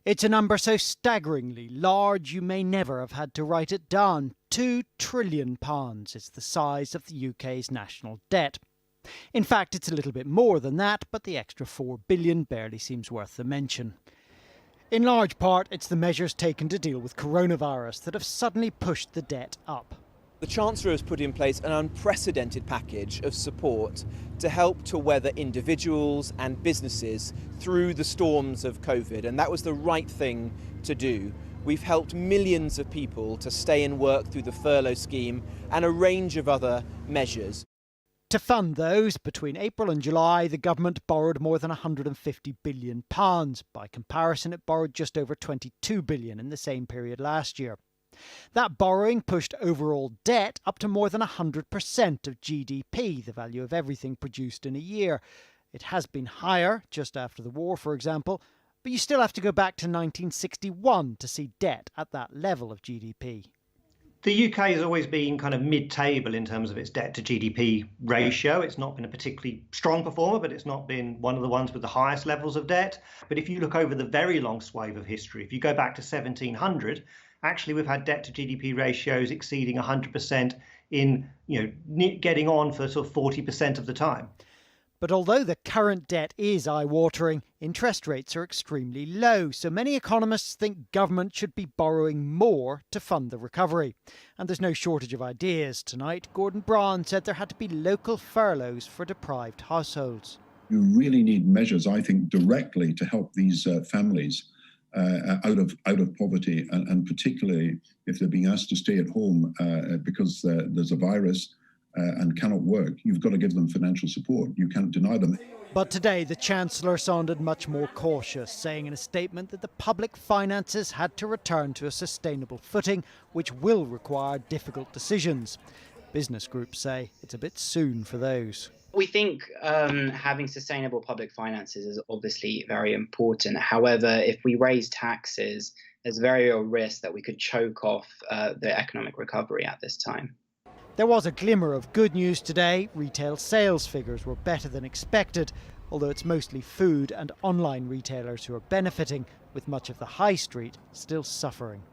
It's a number so staggeringly large you may never have had to write it down. £2 trillion is the size of the UK's national debt. In fact, it's a little bit more than that, but the extra £4 billion barely seems worth the mention. In large part, it's the measures taken to deal with coronavirus that have suddenly pushed the debt up. The Chancellor has put in place an unprecedented package of support to help to weather individuals and businesses through the storms of COVID, and that was the right thing to do. We've helped millions of people to stay in work through the furlough scheme and a range of other measures. To fund those, between April and July, the government borrowed more than £150 billion. By comparison, it borrowed just over £22 billion in the same period last year. That borrowing pushed overall debt up to more than 100% of GDP, the value of everything produced in a year. It has been higher, just after the war, for example, but you still have to go back to 1961 to see debt at that level of GDP. The UK has always been kind of mid-table in terms of its debt to GDP ratio. It's not been a particularly strong performer, but it's not been one of the ones with the highest levels of debt. But if you look over the very long swathe of history, if you go back to 1700, actually we've had debt to GDP ratios exceeding 100% in, getting on for sort of 40% of the time. But although the current debt is eye-watering, interest rates are extremely low, so many economists think government should be borrowing more to fund the recovery. And there's no shortage of ideas. Tonight, Gordon Braun said there had to be local furloughs for deprived households. You really need measures, I think, directly to help these families out of poverty, and particularly if they're being asked to stay at home because there's a virus and cannot work. You've got to give them financial support. You can't deny them. But today the Chancellor sounded much more cautious, saying in a statement that the public finances had to return to a sustainable footing, which will require difficult decisions. Business groups say it's a bit soon for those. We think having sustainable public finances is obviously very important. However, if we raise taxes, there's very real risk that we could choke off the economic recovery at this time. There was a glimmer of good news today. Retail sales figures were better than expected, although it's mostly food and online retailers who are benefiting, with much of the high street still suffering.